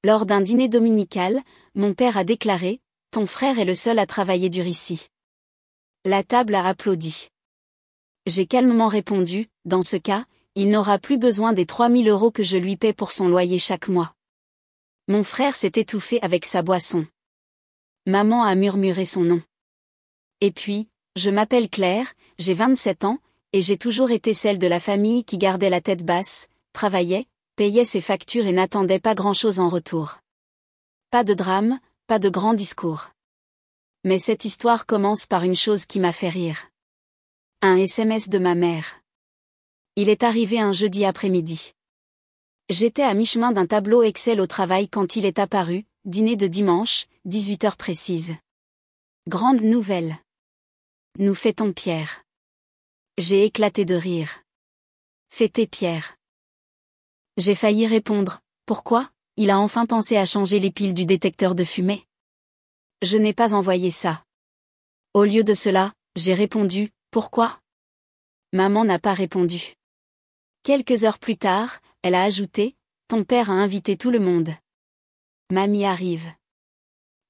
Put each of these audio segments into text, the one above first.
Lors d'un dîner dominical, mon père a déclaré « Ton frère est le seul à travailler dur ici ». La table a applaudi. J'ai calmement répondu « Dans ce cas, il n'aura plus besoin des 3000 € que je lui paie pour son loyer chaque mois. » Mon frère s'est étouffé avec sa boisson. Maman a murmuré son nom. Et puis, je m'appelle Claire, j'ai 27 ans, et j'ai toujours été celle de la famille qui gardait la tête basse, travaillait, payait ses factures et n'attendait pas grand-chose en retour. Pas de drame, pas de grands discours. Mais cette histoire commence par une chose qui m'a fait rire. Un SMS de ma mère. Il est arrivé un jeudi après-midi. J'étais à mi-chemin d'un tableau Excel au travail quand il est apparu, dîner de dimanche, 18h précise. Grande nouvelle. Nous fêtons Pierre. J'ai éclaté de rire. Fêter Pierre. J'ai failli répondre, pourquoi, il a enfin pensé à changer les piles du détecteur de fumée. Je n'ai pas envoyé ça. Au lieu de cela, j'ai répondu, pourquoi? Maman n'a pas répondu. Quelques heures plus tard, elle a ajouté, ton père a invité tout le monde. Mamie arrive.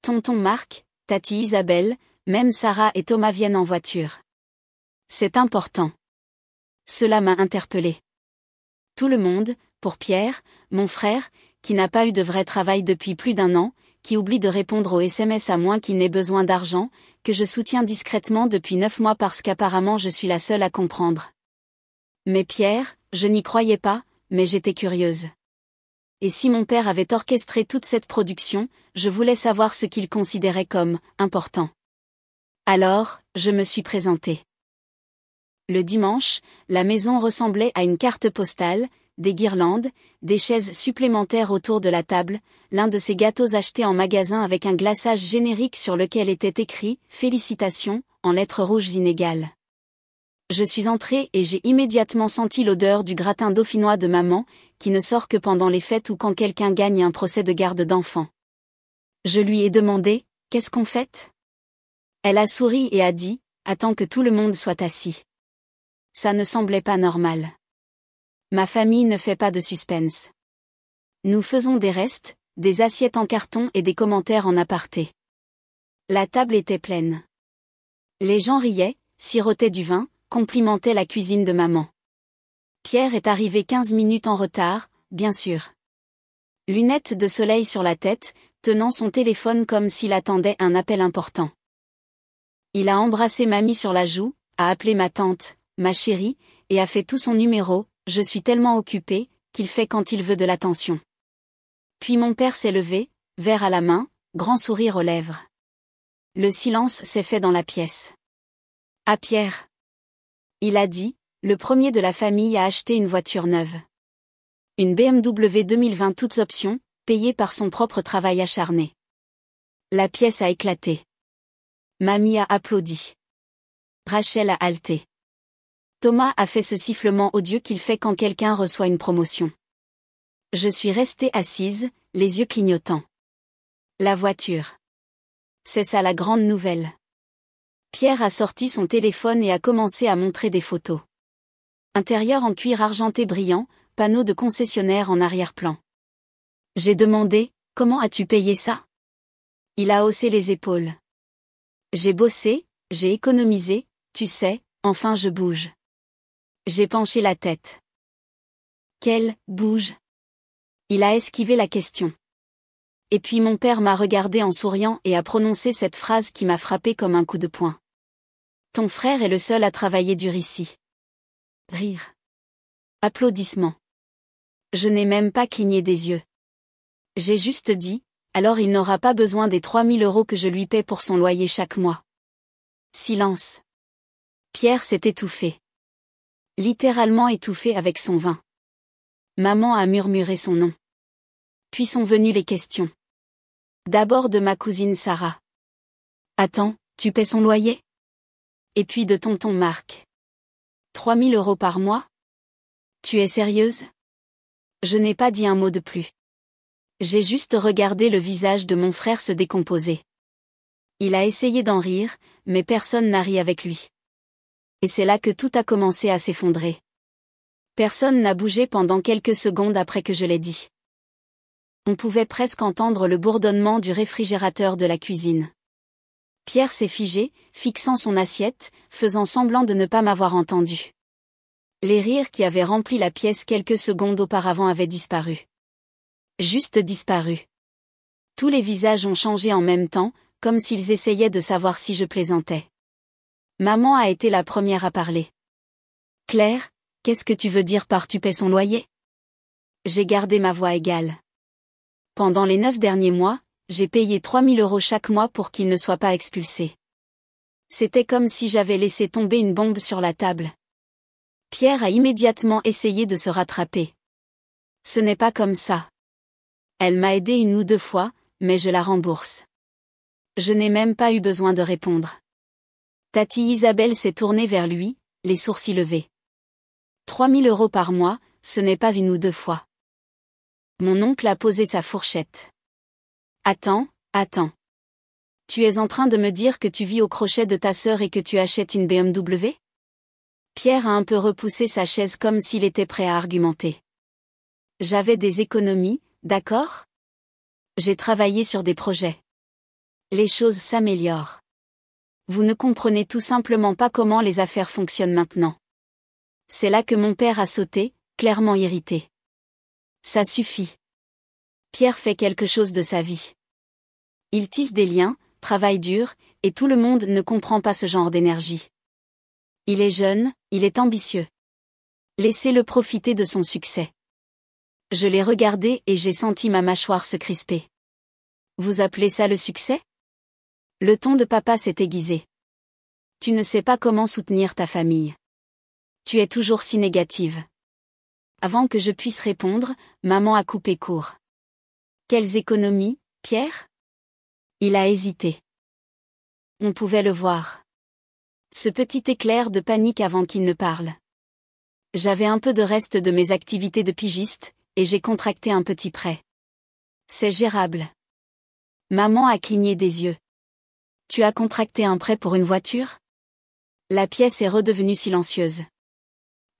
Tonton Marc, tati Isabelle, même Sarah et Thomas viennent en voiture. C'est important. Cela m'a interpellée. Tout le monde, pour Pierre, mon frère, qui n'a pas eu de vrai travail depuis plus d'1 an, qui oublie de répondre aux SMS à moins qu'il n'ait besoin d'argent, que je soutiens discrètement depuis 9 mois parce qu'apparemment je suis la seule à comprendre. Mais Pierre, je n'y croyais pas, mais j'étais curieuse. Et si mon père avait orchestré toute cette production, je voulais savoir ce qu'il considérait comme important. Alors, je me suis présentée. Le dimanche, la maison ressemblait à une carte postale, des guirlandes, des chaises supplémentaires autour de la table, l'un de ces gâteaux achetés en magasin avec un glaçage générique sur lequel était écrit « Félicitations » en lettres rouges inégales. Je suis entrée et j'ai immédiatement senti l'odeur du gratin dauphinois de maman, qui ne sort que pendant les fêtes ou quand quelqu'un gagne un procès de garde d'enfant. Je lui ai demandé « Qu'est-ce qu'on fête ?» Elle a souri et a dit « Attends que tout le monde soit assis. » Ça ne semblait pas normal. Ma famille ne fait pas de suspense. Nous faisons des restes, des assiettes en carton et des commentaires en aparté. La table était pleine. Les gens riaient, sirotaient du vin, complimentaient la cuisine de maman. Pierre est arrivé 15 minutes en retard, bien sûr. Lunettes de soleil sur la tête, tenant son téléphone comme s'il attendait un appel important. Il a embrassé mamie sur la joue, a appelé ma tante, ma chérie, et a fait tout son numéro, je suis tellement occupée, qu'il fait quand il veut de l'attention. Puis mon père s'est levé, verre à la main, grand sourire aux lèvres. Le silence s'est fait dans la pièce. Ah Pierre. Il a dit, le premier de la famille a acheté une voiture neuve. Une BMW 2020 toutes options, payée par son propre travail acharné. La pièce a éclaté. Mamie a applaudi. Rachel a haleté. Thomas a fait ce sifflement odieux qu'il fait quand quelqu'un reçoit une promotion. Je suis restée assise, les yeux clignotants. La voiture. C'est ça la grande nouvelle. Pierre a sorti son téléphone et a commencé à montrer des photos. Intérieur en cuir argenté brillant, panneau de concessionnaire en arrière-plan. J'ai demandé, comment as-tu payé ça? Il a haussé les épaules. J'ai bossé, j'ai économisé, tu sais, enfin je bouge. J'ai penché la tête. Quel bouge? Il a esquivé la question. Et puis mon père m'a regardé en souriant et a prononcé cette phrase qui m'a frappé comme un coup de poing. Ton frère est le seul à travailler dur ici. Rire. Applaudissements. Je n'ai même pas cligné des yeux. J'ai juste dit, alors il n'aura pas besoin des 3000 € que je lui paie pour son loyer chaque mois. Silence. Pierre s'est étouffé. Littéralement étouffé avec son vin. Maman a murmuré son nom. Puis sont venues les questions. D'abord de ma cousine Sarah. Attends, tu paies son loyer? Et puis de tonton Marc. 3000 € par mois? Tu es sérieuse? Je n'ai pas dit un mot de plus. J'ai juste regardé le visage de mon frère se décomposer. Il a essayé d'en rire, mais personne n'a ri avec lui. Et c'est là que tout a commencé à s'effondrer. Personne n'a bougé pendant quelques secondes après que je l'ai dit. On pouvait presque entendre le bourdonnement du réfrigérateur de la cuisine. Pierre s'est figé, fixant son assiette, faisant semblant de ne pas m'avoir entendu. Les rires qui avaient rempli la pièce quelques secondes auparavant avaient disparu. Juste disparu. Tous les visages ont changé en même temps, comme s'ils essayaient de savoir si je plaisantais. Maman a été la première à parler. Claire, qu'est-ce que tu veux dire par tu paies son loyer? J'ai gardé ma voix égale. Pendant les 9 derniers mois, j'ai payé 3 000 € chaque mois pour qu'il ne soit pas expulsé. C'était comme si j'avais laissé tomber une bombe sur la table. Pierre a immédiatement essayé de se rattraper. Ce n'est pas comme ça. Elle m'a aidé 1 ou 2 fois, mais je la rembourse. Je n'ai même pas eu besoin de répondre. Tati Isabelle s'est tournée vers lui, les sourcils levés. 3 000 € par mois, ce n'est pas 1 ou 2 fois. Mon oncle a posé sa fourchette. Attends. Tu es en train de me dire que tu vis au crochet de ta sœur et que tu achètes une BMW? Pierre a un peu repoussé sa chaise comme s'il était prêt à argumenter. J'avais des économies, d'accord? J'ai travaillé sur des projets. Les choses s'améliorent. Vous ne comprenez tout simplement pas comment les affaires fonctionnent maintenant. C'est là que mon père a sauté, clairement irrité. Ça suffit. Pierre fait quelque chose de sa vie. Il tisse des liens, travaille dur, et tout le monde ne comprend pas ce genre d'énergie. Il est jeune, il est ambitieux. Laissez-le profiter de son succès. Je l'ai regardé et j'ai senti ma mâchoire se crisper. Vous appelez ça le succès? Le ton de papa s'est aiguisé. Tu ne sais pas comment soutenir ta famille. Tu es toujours si négative. Avant que je puisse répondre, maman a coupé court. Quelles économies, Pierre? Il a hésité. On pouvait le voir. Ce petit éclair de panique avant qu'il ne parle. J'avais un peu de reste de mes activités de pigiste, et j'ai contracté un petit prêt. C'est gérable. Maman a cligné des yeux. Tu as contracté un prêt pour une voiture? La pièce est redevenue silencieuse.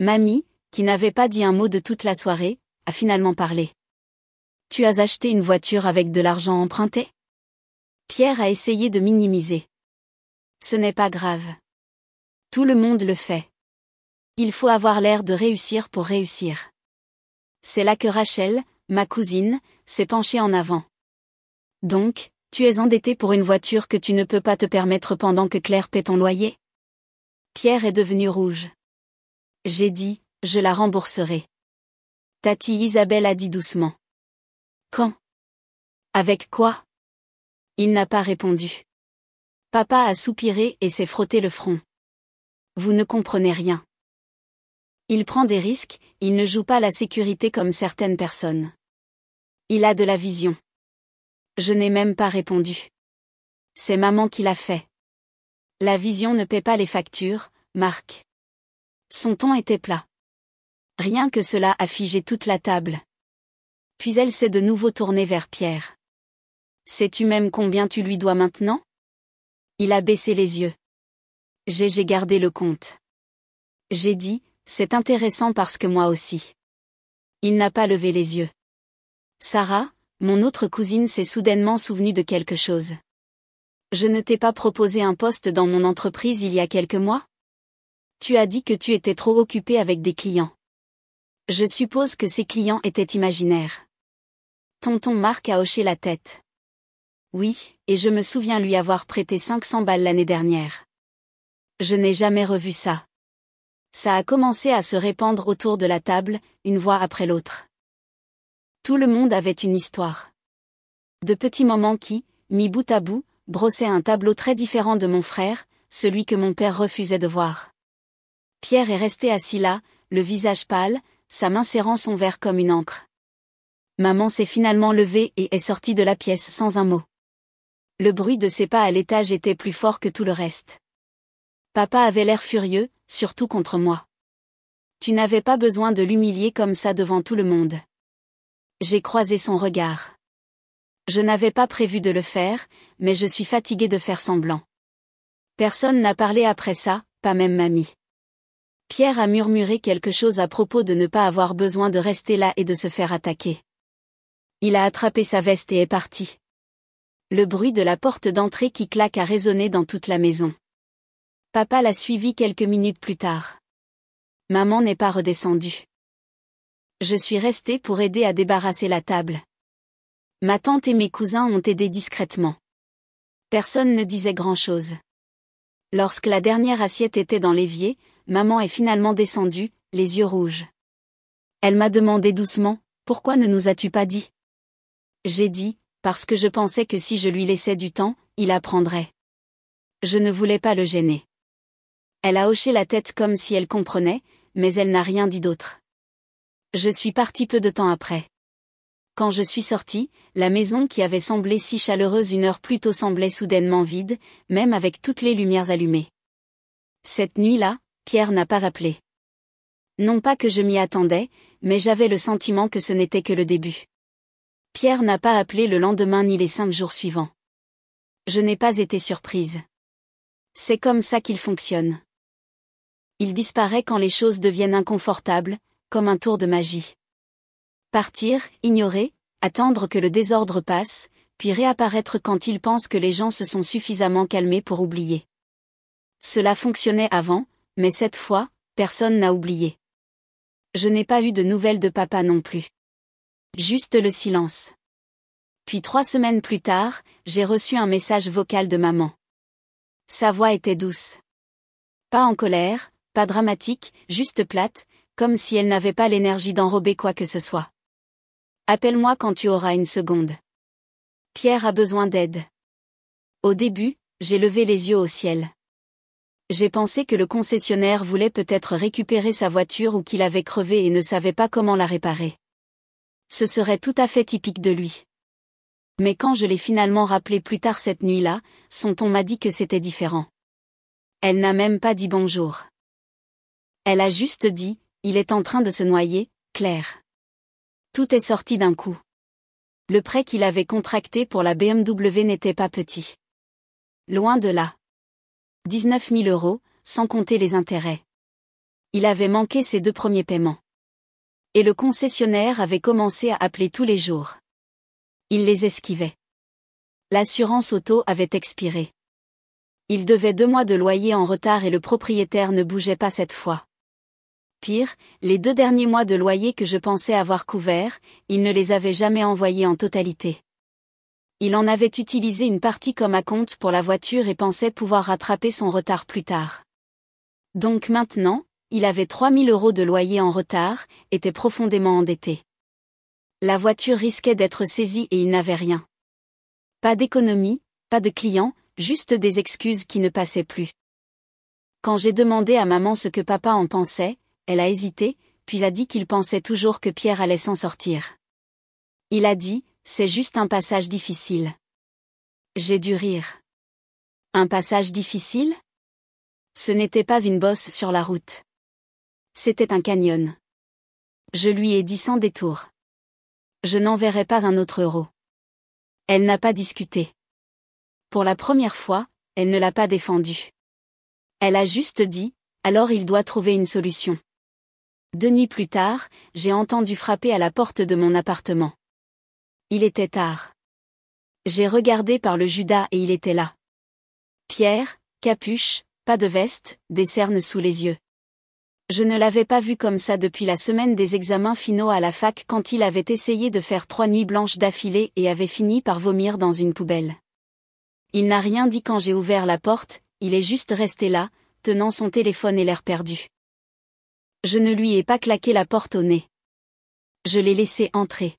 Mamie, qui n'avait pas dit un mot de toute la soirée, a finalement parlé. Tu as acheté une voiture avec de l'argent emprunté? Pierre a essayé de minimiser. Ce n'est pas grave. Tout le monde le fait. Il faut avoir l'air de réussir pour réussir. C'est là que Rachel, ma cousine, s'est penchée en avant. Donc, tu es endetté pour une voiture que tu ne peux pas te permettre pendant que Claire paie ton loyer? Pierre est devenu rouge. J'ai dit, je la rembourserai. Tati Isabelle a dit doucement. Quand? Avec quoi? Il n'a pas répondu. Papa a soupiré et s'est frotté le front. Vous ne comprenez rien. Il prend des risques, il ne joue pas la sécurité comme certaines personnes. Il a de la vision. Je n'ai même pas répondu. C'est maman qui l'a fait. La vision ne paie pas les factures, Marc. Son ton était plat. Rien que cela a figé toute la table. Puis elle s'est de nouveau tournée vers Pierre. Sais-tu même combien tu lui dois maintenant? Il a baissé les yeux. J'ai gardé le compte. J'ai dit, c'est intéressant parce que moi aussi. Il n'a pas levé les yeux. Sarah, mon autre cousine s'est soudainement souvenue de quelque chose. Je ne t'ai pas proposé un poste dans mon entreprise il y a quelques mois? Tu as dit que tu étais trop occupée avec des clients. Je suppose que ces clients étaient imaginaires. Tonton Marc a hoché la tête. Oui, et je me souviens lui avoir prêté 500 balles l'année dernière. Je n'ai jamais revu ça. Ça a commencé à se répandre autour de la table, une voix après l'autre. Tout le monde avait une histoire. De petits moments qui, mis bout à bout, brossaient un tableau très différent de mon frère, celui que mon père refusait de voir. Pierre est resté assis là, le visage pâle, sa main serrant son verre comme une encre. Maman s'est finalement levée et est sortie de la pièce sans un mot. Le bruit de ses pas à l'étage était plus fort que tout le reste. Papa avait l'air furieux, surtout contre moi. Tu n'avais pas besoin de l'humilier comme ça devant tout le monde. J'ai croisé son regard. Je n'avais pas prévu de le faire, mais je suis fatiguée de faire semblant. Personne n'a parlé après ça, pas même mamie. Pierre a murmuré quelque chose à propos de ne pas avoir besoin de rester là et de se faire attaquer. Il a attrapé sa veste et est parti. Le bruit de la porte d'entrée qui claque a résonné dans toute la maison. Papa l'a suivi quelques minutes plus tard. Maman n'est pas redescendue. Je suis restée pour aider à débarrasser la table. Ma tante et mes cousins ont aidé discrètement. Personne ne disait grand-chose. Lorsque la dernière assiette était dans l'évier, maman est finalement descendue, les yeux rouges. Elle m'a demandé doucement, « Pourquoi ne nous as-tu pas dit ?» J'ai dit, « Parce que je pensais que si je lui laissais du temps, il apprendrait. » Je ne voulais pas le gêner. Elle a hoché la tête comme si elle comprenait, mais elle n'a rien dit d'autre. Je suis partie peu de temps après. Quand je suis sortie, la maison qui avait semblé si chaleureuse une heure plus tôt semblait soudainement vide, même avec toutes les lumières allumées. Cette nuit-là, Pierre n'a pas appelé. Non pas que je m'y attendais, mais j'avais le sentiment que ce n'était que le début. Pierre n'a pas appelé le lendemain ni les 5 jours suivants. Je n'ai pas été surprise. C'est comme ça qu'il fonctionne. Il disparaît quand les choses deviennent inconfortables, comme un tour de magie. Partir, ignorer, attendre que le désordre passe, puis réapparaître quand il pense que les gens se sont suffisamment calmés pour oublier. Cela fonctionnait avant, mais cette fois, personne n'a oublié. Je n'ai pas eu de nouvelles de papa non plus. Juste le silence. Puis 3 semaines plus tard, j'ai reçu un message vocal de maman. Sa voix était douce. Pas en colère, pas dramatique, juste plate, comme si elle n'avait pas l'énergie d'enrober quoi que ce soit. Appelle-moi quand tu auras une seconde. Pierre a besoin d'aide. Au début, j'ai levé les yeux au ciel. J'ai pensé que le concessionnaire voulait peut-être récupérer sa voiture ou qu'il avait crevé et ne savait pas comment la réparer. Ce serait tout à fait typique de lui. Mais quand je l'ai finalement rappelé plus tard cette nuit-là, son ton m'a dit que c'était différent. Elle n'a même pas dit bonjour. Elle a juste dit, il est en train de se noyer, Claire. Tout est sorti d'un coup. Le prêt qu'il avait contracté pour la BMW n'était pas petit. Loin de là. 19 000 €, sans compter les intérêts. Il avait manqué ses 2 premiers paiements. Et le concessionnaire avait commencé à appeler tous les jours. Il les esquivait. L'assurance auto avait expiré. Il devait 2 mois de loyer en retard et le propriétaire ne bougeait pas cette fois. Pire, les 2 derniers mois de loyer que je pensais avoir couverts, il ne les avait jamais envoyés en totalité. Il en avait utilisé une partie comme acompte pour la voiture et pensait pouvoir rattraper son retard plus tard. Donc maintenant, il avait 3 000 € de loyer en retard, était profondément endetté. La voiture risquait d'être saisie et il n'avait rien. Pas d'économie, pas de clients, juste des excuses qui ne passaient plus. Quand j'ai demandé à maman ce que papa en pensait, elle a hésité, puis a dit qu'il pensait toujours que Pierre allait s'en sortir. Il a dit, c'est juste un passage difficile. J'ai dû rire. Un passage difficile ? Ce n'était pas une bosse sur la route. C'était un canyon. Je lui ai dit sans détour. Je n'enverrai pas un autre euro. Elle n'a pas discuté. Pour la première fois, elle ne l'a pas défendu. Elle a juste dit, alors il doit trouver une solution. 2 nuits plus tard, j'ai entendu frapper à la porte de mon appartement. Il était tard. J'ai regardé par le Judas et il était là. Pierre, capuche, pas de veste, des cernes sous les yeux. Je ne l'avais pas vu comme ça depuis la semaine des examens finaux à la fac quand il avait essayé de faire 3 nuits blanches d'affilée et avait fini par vomir dans une poubelle. Il n'a rien dit quand j'ai ouvert la porte, il est juste resté là, tenant son téléphone et l'air perdu. Je ne lui ai pas claqué la porte au nez. Je l'ai laissé entrer.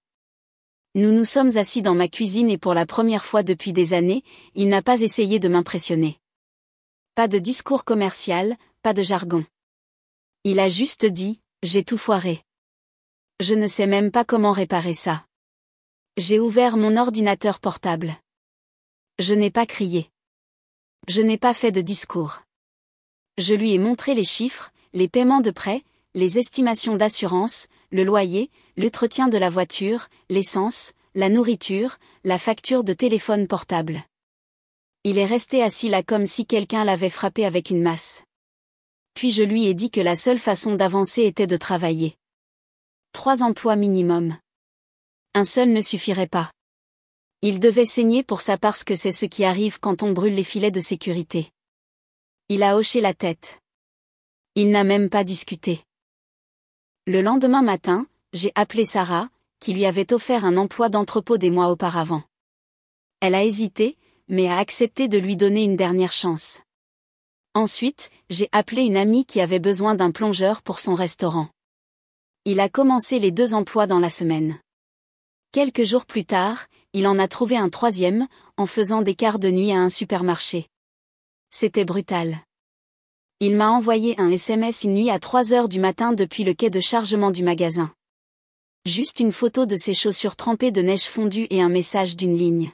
Nous nous sommes assis dans ma cuisine et pour la première fois depuis des années, il n'a pas essayé de m'impressionner. Pas de discours commercial, pas de jargon. Il a juste dit, j'ai tout foiré. Je ne sais même pas comment réparer ça. J'ai ouvert mon ordinateur portable. Je n'ai pas crié. Je n'ai pas fait de discours. Je lui ai montré les chiffres, les paiements de prêt, les estimations d'assurance, le loyer, l'entretien de la voiture, l'essence, la nourriture, la facture de téléphone portable. Il est resté assis là comme si quelqu'un l'avait frappé avec une masse. Puis je lui ai dit que la seule façon d'avancer était de travailler. 3 emplois minimum. Un seul ne suffirait pas. Il devait saigner pour ça parce que c'est ce qui arrive quand on brûle les filets de sécurité. Il a hoché la tête. Il n'a même pas discuté. Le lendemain matin, j'ai appelé Sarah, qui lui avait offert un emploi d'entrepôt des mois auparavant. Elle a hésité, mais a accepté de lui donner une dernière chance. Ensuite, j'ai appelé une amie qui avait besoin d'un plongeur pour son restaurant. Il a commencé les 2 emplois dans la semaine. Quelques jours plus tard, il en a trouvé un 3e, en faisant des quarts de nuit à un supermarché. C'était brutal. Il m'a envoyé un SMS une nuit à 3 heures du matin depuis le quai de chargement du magasin. Juste une photo de ses chaussures trempées de neige fondue et un message d'une ligne.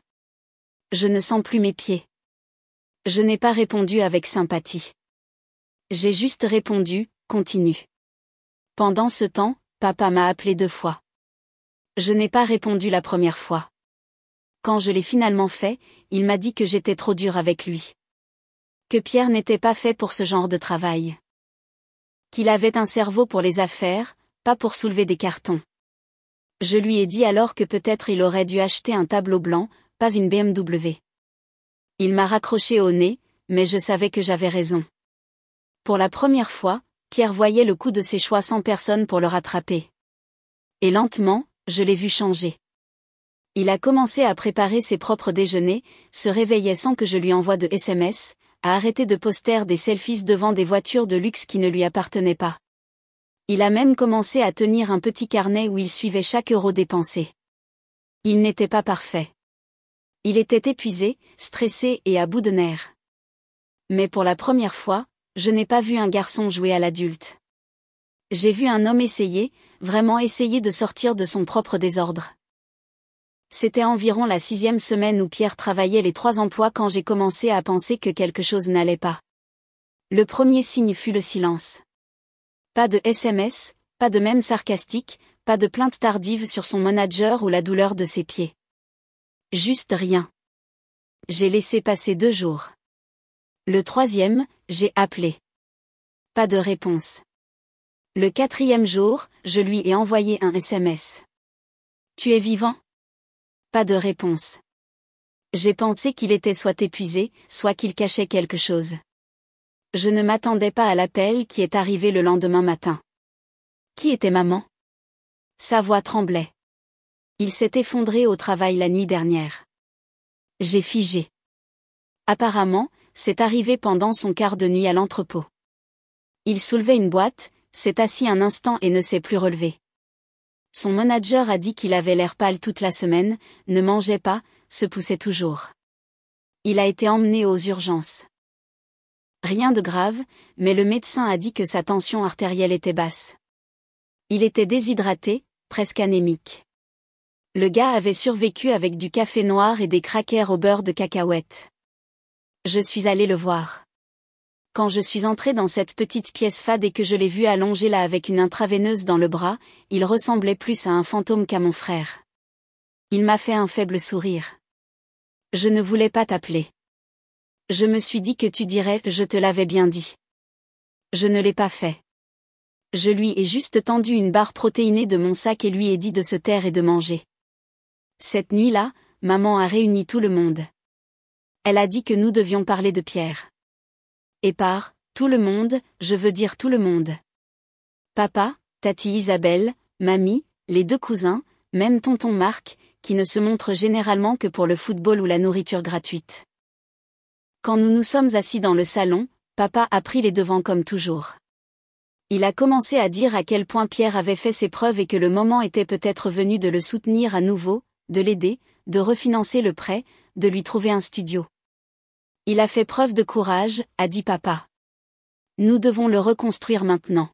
Je ne sens plus mes pieds. Je n'ai pas répondu avec sympathie. J'ai juste répondu, continue. Pendant ce temps, papa m'a appelé 2 fois. Je n'ai pas répondu la première fois. Quand je l'ai finalement fait, il m'a dit que j'étais trop dure avec lui. Que Pierre n'était pas fait pour ce genre de travail. Qu'il avait un cerveau pour les affaires, pas pour soulever des cartons. Je lui ai dit alors que peut-être il aurait dû acheter un tableau blanc, pas une BMW. Il m'a raccroché au nez, mais je savais que j'avais raison. Pour la première fois, Pierre voyait le coût de ses choix sans personne pour le rattraper. Et lentement, je l'ai vu changer. Il a commencé à préparer ses propres déjeuners, se réveillait sans que je lui envoie de SMS, a arrêté de poster des selfies devant des voitures de luxe qui ne lui appartenaient pas. Il a même commencé à tenir un petit carnet où il suivait chaque euro dépensé. Il n'était pas parfait. Il était épuisé, stressé et à bout de nerfs. Mais pour la première fois, je n'ai pas vu un garçon jouer à l'adulte. J'ai vu un homme essayer, vraiment essayer de sortir de son propre désordre. C'était environ la 6e semaine où Pierre travaillait les 3 emplois quand j'ai commencé à penser que quelque chose n'allait pas. Le premier signe fut le silence. Pas de SMS, pas de mème sarcastique, pas de plainte tardive sur son manager ou la douleur de ses pieds. Juste rien. J'ai laissé passer 2 jours. Le 3e, j'ai appelé. Pas de réponse. Le 4e jour, je lui ai envoyé un SMS. Tu es vivant ? Pas de réponse. J'ai pensé qu'il était soit épuisé, soit qu'il cachait quelque chose. Je ne m'attendais pas à l'appel qui est arrivé le lendemain matin. Qui était maman ? Sa voix tremblait. Il s'est effondré au travail la nuit dernière. J'ai figé. Apparemment, c'est arrivé pendant son quart de nuit à l'entrepôt. Il soulevait une boîte, s'est assis un instant et ne s'est plus relevé. Son manager a dit qu'il avait l'air pâle toute la semaine, ne mangeait pas, se poussait toujours. Il a été emmené aux urgences. Rien de grave, mais le médecin a dit que sa tension artérielle était basse. Il était déshydraté, presque anémique. Le gars avait survécu avec du café noir et des crackers au beurre de cacahuète. Je suis allé le voir. Quand je suis entré dans cette petite pièce fade et que je l'ai vu allongé là avec une intraveineuse dans le bras, il ressemblait plus à un fantôme qu'à mon frère. Il m'a fait un faible sourire. Je ne voulais pas t'appeler. Je me suis dit que tu dirais « je te l'avais bien dit ». Je ne l'ai pas fait. Je lui ai juste tendu une barre protéinée de mon sac et lui ai dit de se taire et de manger. Cette nuit-là, maman a réuni tout le monde. Elle a dit que nous devions parler de Pierre. Et par « tout le monde », je veux dire tout le monde. Papa, tati Isabelle, mamie, les 2 cousins, même tonton Marc, qui ne se montre généralement que pour le football ou la nourriture gratuite. Quand nous nous sommes assis dans le salon, papa a pris les devants comme toujours. Il a commencé à dire à quel point Pierre avait fait ses preuves et que le moment était peut-être venu de le soutenir à nouveau, de l'aider, de refinancer le prêt, de lui trouver un studio. Il a fait preuve de courage, a dit papa. Nous devons le reconstruire maintenant.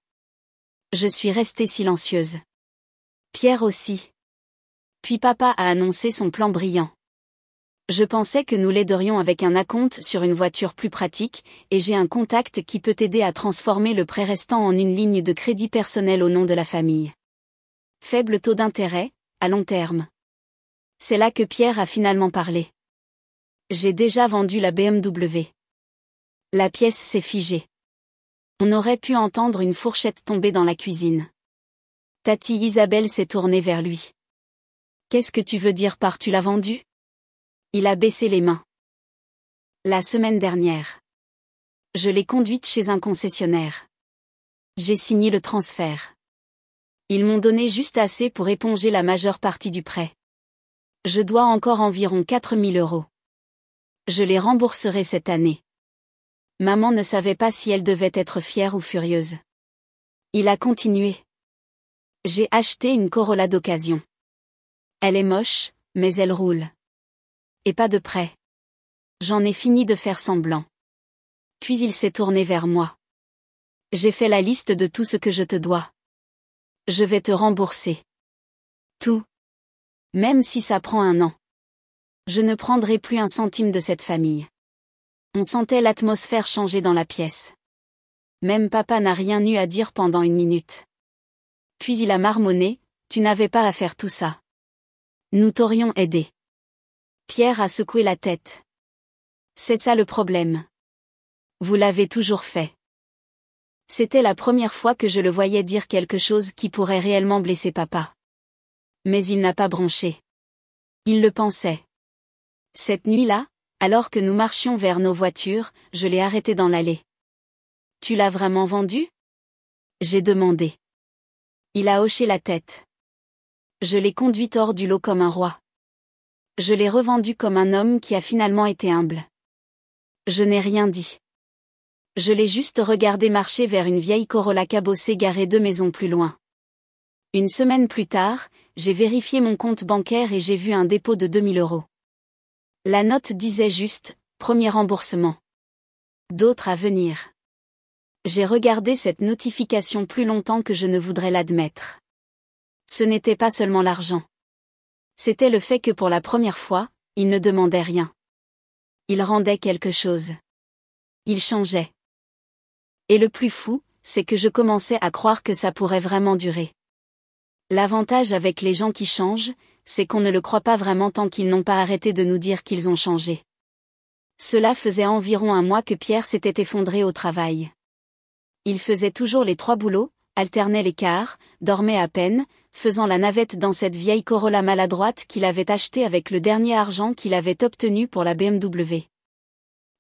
Je suis restée silencieuse. Pierre aussi. Puis papa a annoncé son plan brillant. Je pensais que nous l'aiderions avec un acompte sur une voiture plus pratique, et j'ai un contact qui peut aider à transformer le prêt restant en une ligne de crédit personnel au nom de la famille. Faible taux d'intérêt, à long terme. C'est là que Pierre a finalement parlé. J'ai déjà vendu la BMW. La pièce s'est figée. On aurait pu entendre une fourchette tomber dans la cuisine. Tati Isabelle s'est tournée vers lui. Qu'est-ce que tu veux dire par tu l'as vendu? Il a baissé les mains. La semaine dernière. Je l'ai conduite chez un concessionnaire. J'ai signé le transfert. Ils m'ont donné juste assez pour éponger la majeure partie du prêt. Je dois encore environ 4 000 €. Je les rembourserai cette année. Maman ne savait pas si elle devait être fière ou furieuse. Il a continué. J'ai acheté une Corolla d'occasion. Elle est moche, mais elle roule. Et pas de prêt. J'en ai fini de faire semblant. Puis il s'est tourné vers moi. J'ai fait la liste de tout ce que je te dois. Je vais te rembourser. Tout. Même si ça prend 1 an. Je ne prendrai plus un centime de cette famille. On sentait l'atmosphère changer dans la pièce. Même papa n'a rien eu à dire pendant 1 minute. Puis il a marmonné, tu n'avais pas à faire tout ça. Nous t'aurions aidé. Pierre a secoué la tête. C'est ça le problème. Vous l'avez toujours fait. C'était la première fois que je le voyais dire quelque chose qui pourrait réellement blesser papa. Mais il n'a pas bronché. Il le pensait. Cette nuit-là, alors que nous marchions vers nos voitures, je l'ai arrêté dans l'allée. Tu l'as vraiment vendu? J'ai demandé. Il a hoché la tête. Je l'ai conduit hors du lot comme un roi. Je l'ai revendu comme un homme qui a finalement été humble. Je n'ai rien dit. Je l'ai juste regardé marcher vers une vieille Corolla cabossée garée 2 maisons plus loin. 1 semaine plus tard, j'ai vérifié mon compte bancaire et j'ai vu un dépôt de 2 000 €. La note disait juste « Premier remboursement ». D'autres à venir. J'ai regardé cette notification plus longtemps que je ne voudrais l'admettre. Ce n'était pas seulement l'argent. C'était le fait que pour la première fois, il ne demandait rien. Il rendait quelque chose. Il changeait. Et le plus fou, c'est que je commençais à croire que ça pourrait vraiment durer. L'avantage avec les gens qui changent, c'est qu'on ne le croit pas vraiment tant qu'ils n'ont pas arrêté de nous dire qu'ils ont changé. Cela faisait environ 1 mois que Pierre s'était effondré au travail. Il faisait toujours les 3 boulots, alternait les quarts, dormait à peine, faisant la navette dans cette vieille Corolla maladroite qu'il avait achetée avec le dernier argent qu'il avait obtenu pour la BMW.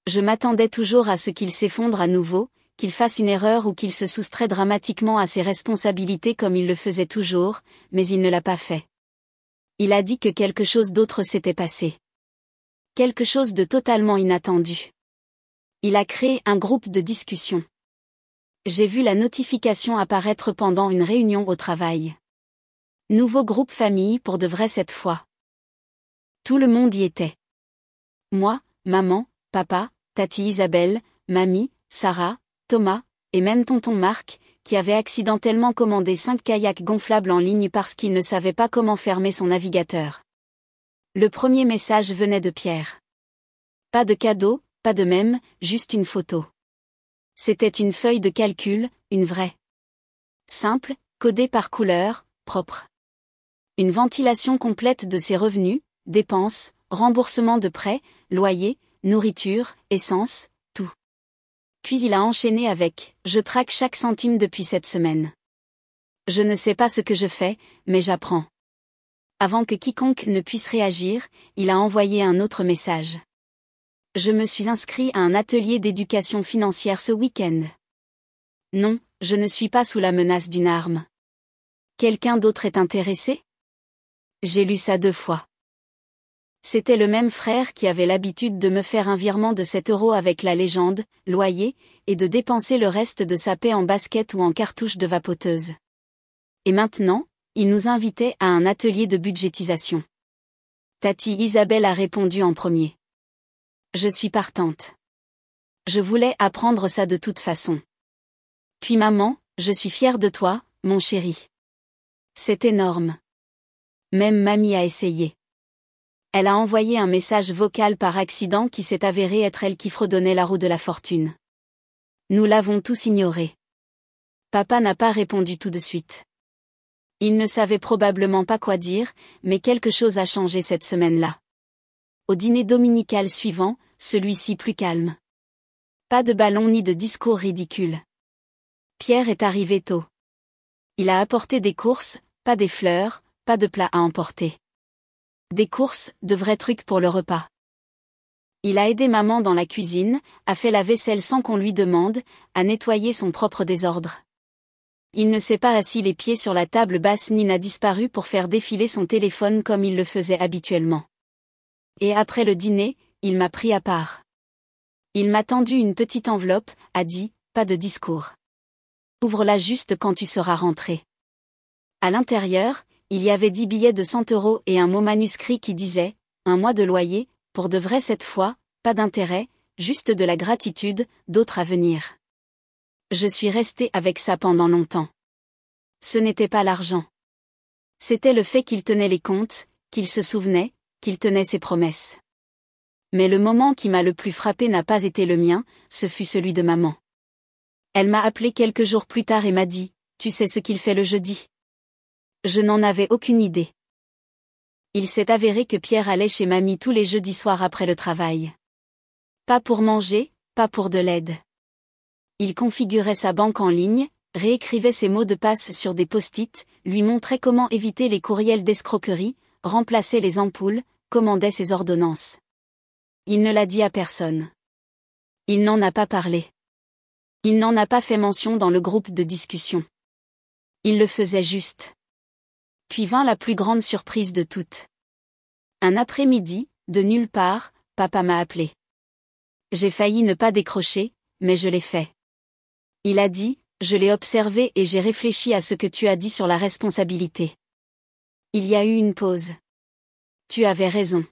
Je m'attendais toujours à ce qu'il s'effondre à nouveau, qu'il fasse une erreur ou qu'il se soustrait dramatiquement à ses responsabilités comme il le faisait toujours, mais il ne l'a pas fait. Il a dit que quelque chose d'autre s'était passé. Quelque chose de totalement inattendu. Il a créé un groupe de discussion. J'ai vu la notification apparaître pendant une réunion au travail. Nouveau groupe famille pour de vrai cette fois. Tout le monde y était. Moi, maman, papa, tati Isabelle, mamie, Sarah, Thomas, et même tonton Marc, qui avait accidentellement commandé 5 kayaks gonflables en ligne parce qu'il ne savait pas comment fermer son navigateur. Le premier message venait de Pierre. Pas de cadeau, pas de mème, juste une photo. C'était une feuille de calcul, une vraie. Simple, codée par couleur, propre. Une ventilation complète de ses revenus, dépenses, remboursement de prêts, loyer, nourriture, essence, tout. Puis il a enchaîné avec « Je traque chaque centime depuis cette semaine. Je ne sais pas ce que je fais, mais j'apprends. » Avant que quiconque ne puisse réagir, il a envoyé un autre message. « Je me suis inscrit à un atelier d'éducation financière ce week-end. Non, je ne suis pas sous la menace d'une arme. Quelqu'un d'autre est intéressé ? » J'ai lu ça 2 fois. C'était le même frère qui avait l'habitude de me faire un virement de 7 € avec la légende, loyer, et de dépenser le reste de sa paie en basket ou en cartouche de vapoteuse. Et maintenant, il nous invitait à un atelier de budgétisation. Tati Isabelle a répondu en premier. Je suis partante. Je voulais apprendre ça de toute façon. Puis maman, je suis fière de toi, mon chéri. C'est énorme. Même mamie a essayé. Elle a envoyé un message vocal par accident qui s'est avéré être elle qui fredonnait la roue de la fortune. Nous l'avons tous ignoré. Papa n'a pas répondu tout de suite. Il ne savait probablement pas quoi dire, mais quelque chose a changé cette semaine-là. Au dîner dominical suivant, celui-ci plus calme. Pas de ballon ni de discours ridicules. Pierre est arrivé tôt. Il a apporté des courses, pas des fleurs, pas de plat à emporter. Des courses, de vrais trucs pour le repas. Il a aidé maman dans la cuisine, a fait la vaisselle sans qu'on lui demande, a nettoyé son propre désordre. Il ne s'est pas assis les pieds sur la table basse ni n'a disparu pour faire défiler son téléphone comme il le faisait habituellement. Et après le dîner, il m'a pris à part. Il m'a tendu une petite enveloppe, a dit, pas de discours. Ouvre-la juste quand tu seras rentré. À l'intérieur, il y avait 10 billets de 100 € et un mot manuscrit qui disait « Un mois de loyer, pour de vrai cette fois, pas d'intérêt, juste de la gratitude, d'autres à venir. » Je suis restée avec ça pendant longtemps. Ce n'était pas l'argent. C'était le fait qu'il tenait les comptes, qu'il se souvenait, qu'il tenait ses promesses. Mais le moment qui m'a le plus frappé n'a pas été le mien, ce fut celui de maman. Elle m'a appelé quelques jours plus tard et m'a dit « Tu sais ce qu'il fait le jeudi ?» Je n'en avais aucune idée. Il s'est avéré que Pierre allait chez mamie tous les jeudis soirs après le travail. Pas pour manger, pas pour de l'aide. Il configurait sa banque en ligne, réécrivait ses mots de passe sur des post-it, lui montrait comment éviter les courriels d'escroquerie, remplaçait les ampoules, commandait ses ordonnances. Il ne l'a dit à personne. Il n'en a pas parlé. Il n'en a pas fait mention dans le groupe de discussion. Il le faisait juste. Puis vint la plus grande surprise de toutes. Un après-midi, de nulle part, papa m'a appelé. J'ai failli ne pas décrocher, mais je l'ai fait. Il a dit, je l'ai observé et j'ai réfléchi à ce que tu as dit sur la responsabilité. Il y a eu une pause. Tu avais raison.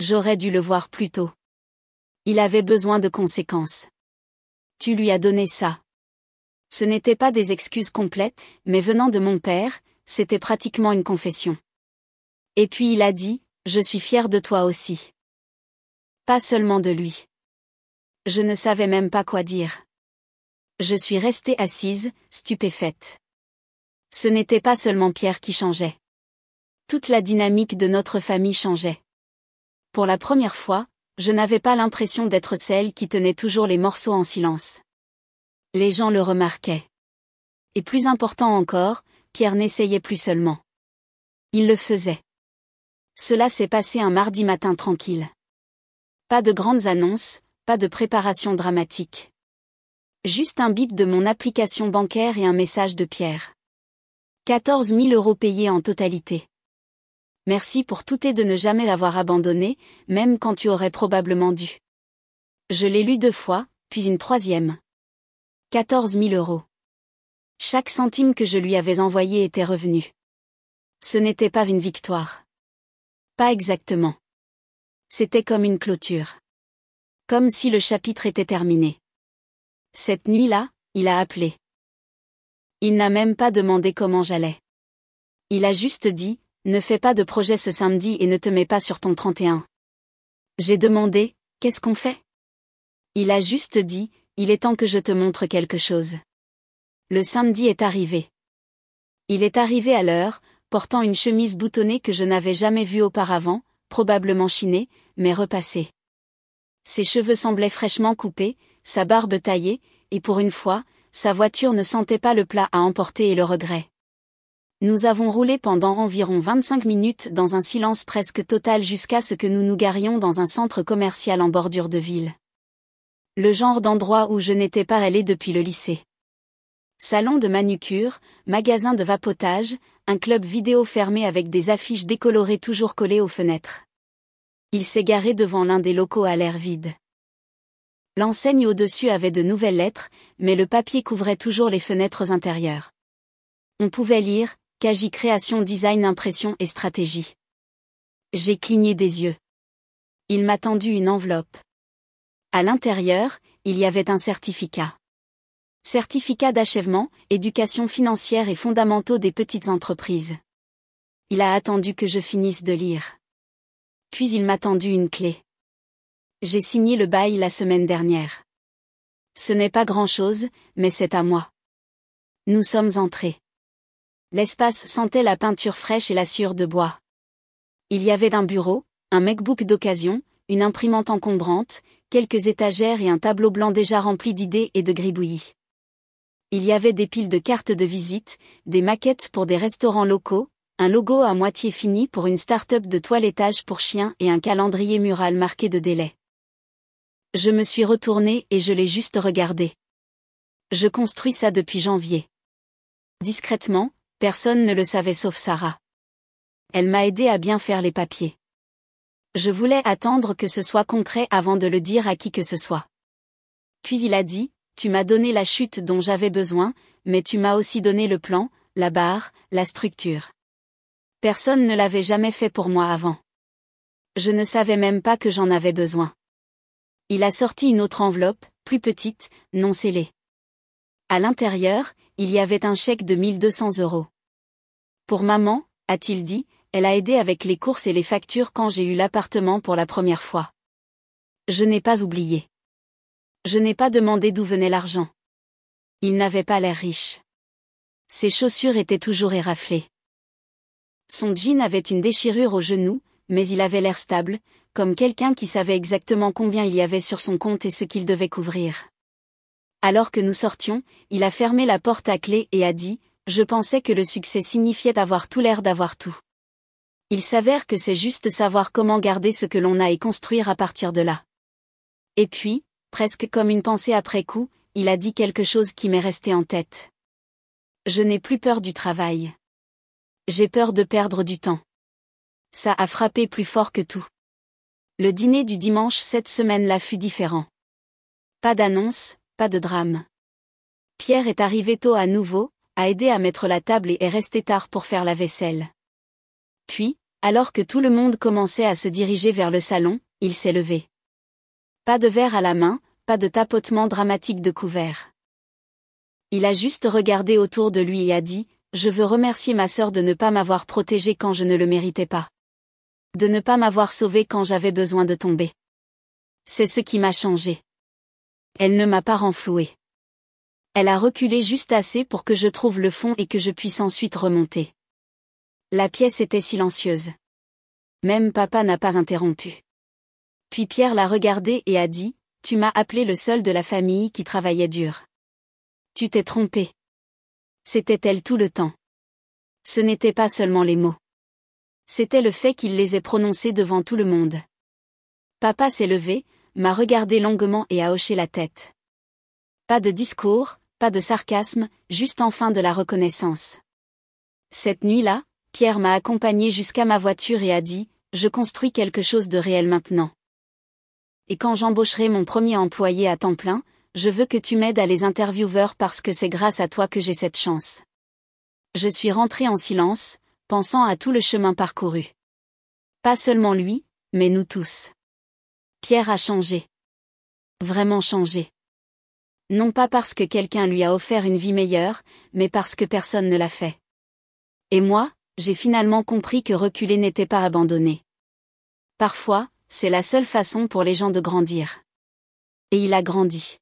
J'aurais dû le voir plus tôt. Il avait besoin de conséquences. Tu lui as donné ça. Ce n'étaient pas des excuses complètes, mais venant de mon père, c'était pratiquement une confession. Et puis il a dit, je suis fier de toi aussi. Pas seulement de lui. Je ne savais même pas quoi dire. Je suis restée assise, stupéfaite. Ce n'était pas seulement Pierre qui changeait. Toute la dynamique de notre famille changeait. Pour la première fois, je n'avais pas l'impression d'être celle qui tenait toujours les morceaux en silence. Les gens le remarquaient. Et plus important encore, Pierre n'essayait plus seulement. Il le faisait. Cela s'est passé un mardi matin tranquille. Pas de grandes annonces, pas de préparation dramatique. Juste un bip de mon application bancaire et un message de Pierre. 14 000 € payés en totalité. Merci pour tout et de ne jamais avoir abandonné, même quand tu aurais probablement dû. Je l'ai lu 2 fois, puis une 3e. 14 000 €. Chaque centime que je lui avais envoyé était revenu. Ce n'était pas une victoire. Pas exactement. C'était comme une clôture. Comme si le chapitre était terminé. Cette nuit-là, il a appelé. Il n'a même pas demandé comment j'allais. Il a juste dit, ne fais pas de projet ce samedi et ne te mets pas sur ton 31. J'ai demandé, qu'est-ce qu'on fait? Il a juste dit, il est temps que je te montre quelque chose. Le samedi est arrivé. Il est arrivé à l'heure, portant une chemise boutonnée que je n'avais jamais vue auparavant, probablement chinée, mais repassée. Ses cheveux semblaient fraîchement coupés, sa barbe taillée, et pour une fois, sa voiture ne sentait pas le plat à emporter et le regret. Nous avons roulé pendant environ 25 minutes dans un silence presque total jusqu'à ce que nous nous garions dans un centre commercial en bordure de ville. Le genre d'endroit où je n'étais pas allée depuis le lycée. Salon de manucure, magasin de vapotage, un club vidéo fermé avec des affiches décolorées toujours collées aux fenêtres. Il s'est garé devant l'un des locaux à l'air vide. L'enseigne au-dessus avait de nouvelles lettres, mais le papier couvrait toujours les fenêtres intérieures. On pouvait lire « Kaji Création Design Impression et Stratégie ». J'ai cligné des yeux. Il m'a tendu une enveloppe. À l'intérieur, il y avait un certificat. Certificat d'achèvement, éducation financière et fondamentaux des petites entreprises. Il a attendu que je finisse de lire. Puis il m'a tendu une clé. J'ai signé le bail la semaine dernière. Ce n'est pas grand-chose, mais c'est à moi. Nous sommes entrés. L'espace sentait la peinture fraîche et la sciure de bois. Il y avait un bureau, un MacBook d'occasion, une imprimante encombrante, quelques étagères et un tableau blanc déjà rempli d'idées et de gribouillis. Il y avait des piles de cartes de visite, des maquettes pour des restaurants locaux, un logo à moitié fini pour une start-up de toilettage pour chiens et un calendrier mural marqué de délai. Je me suis retournée et je l'ai juste regardé. Je construis ça depuis janvier. Discrètement, personne ne le savait sauf Sarah. Elle m'a aidé à bien faire les papiers. Je voulais attendre que ce soit concret avant de le dire à qui que ce soit. Puis il a dit, tu m'as donné la chute dont j'avais besoin, mais tu m'as aussi donné le plan, la barre, la structure. Personne ne l'avait jamais fait pour moi avant. Je ne savais même pas que j'en avais besoin. Il a sorti une autre enveloppe, plus petite, non scellée. À l'intérieur, il y avait un chèque de 1200 €. Pour maman, a-t-il dit, elle a aidé avec les courses et les factures quand j'ai eu l'appartement pour la première fois. Je n'ai pas oublié. Je n'ai pas demandé d'où venait l'argent. Il n'avait pas l'air riche. Ses chaussures étaient toujours éraflées. Son jean avait une déchirure au genou, mais il avait l'air stable, comme quelqu'un qui savait exactement combien il y avait sur son compte et ce qu'il devait couvrir. Alors que nous sortions, il a fermé la porte à clé et a dit, « Je pensais que le succès signifiait avoir tout l'air d'avoir tout. » Il s'avère que c'est juste savoir comment garder ce que l'on a et construire à partir de là. Et puis, presque comme une pensée après coup, il a dit quelque chose qui m'est resté en tête. Je n'ai plus peur du travail. J'ai peur de perdre du temps. Ça a frappé plus fort que tout. Le dîner du dimanche cette semaine-là fut différent. Pas d'annonce, pas de drame. Pierre est arrivé tôt à nouveau, a aidé à mettre la table et est resté tard pour faire la vaisselle. Puis, alors que tout le monde commençait à se diriger vers le salon, il s'est levé. Pas de verre à la main, pas de tapotement dramatique de couvert. Il a juste regardé autour de lui et a dit, « Je veux remercier ma sœur de ne pas m'avoir protégé quand je ne le méritais pas. De ne pas m'avoir sauvé quand j'avais besoin de tomber. C'est ce qui m'a changé. Elle ne m'a pas renfloué. Elle a reculé juste assez pour que je trouve le fond et que je puisse ensuite remonter. » La pièce était silencieuse. Même papa n'a pas interrompu. Puis Pierre l'a regardé et a dit, « Tu m'as appelé le seul de la famille qui travaillait dur. Tu t'es trompé. C'était elle tout le temps. Ce n'était pas seulement les mots. C'était le fait qu'il les ait prononcés devant tout le monde. » Papa s'est levé, m'a regardé longuement et a hoché la tête. Pas de discours, pas de sarcasme, juste enfin de la reconnaissance. Cette nuit-là, Pierre m'a accompagné jusqu'à ma voiture et a dit, « Je construis quelque chose de réel maintenant. Et quand j'embaucherai mon premier employé à temps plein, je veux que tu m'aides à les intervieweurs parce que c'est grâce à toi que j'ai cette chance. » Je suis rentrée en silence, pensant à tout le chemin parcouru. Pas seulement lui, mais nous tous. Pierre a changé. Vraiment changé. Non pas parce que quelqu'un lui a offert une vie meilleure, mais parce que personne ne l'a fait. Et moi, j'ai finalement compris que reculer n'était pas abandonner. Parfois, c'est la seule façon pour les gens de grandir. Et il a grandi.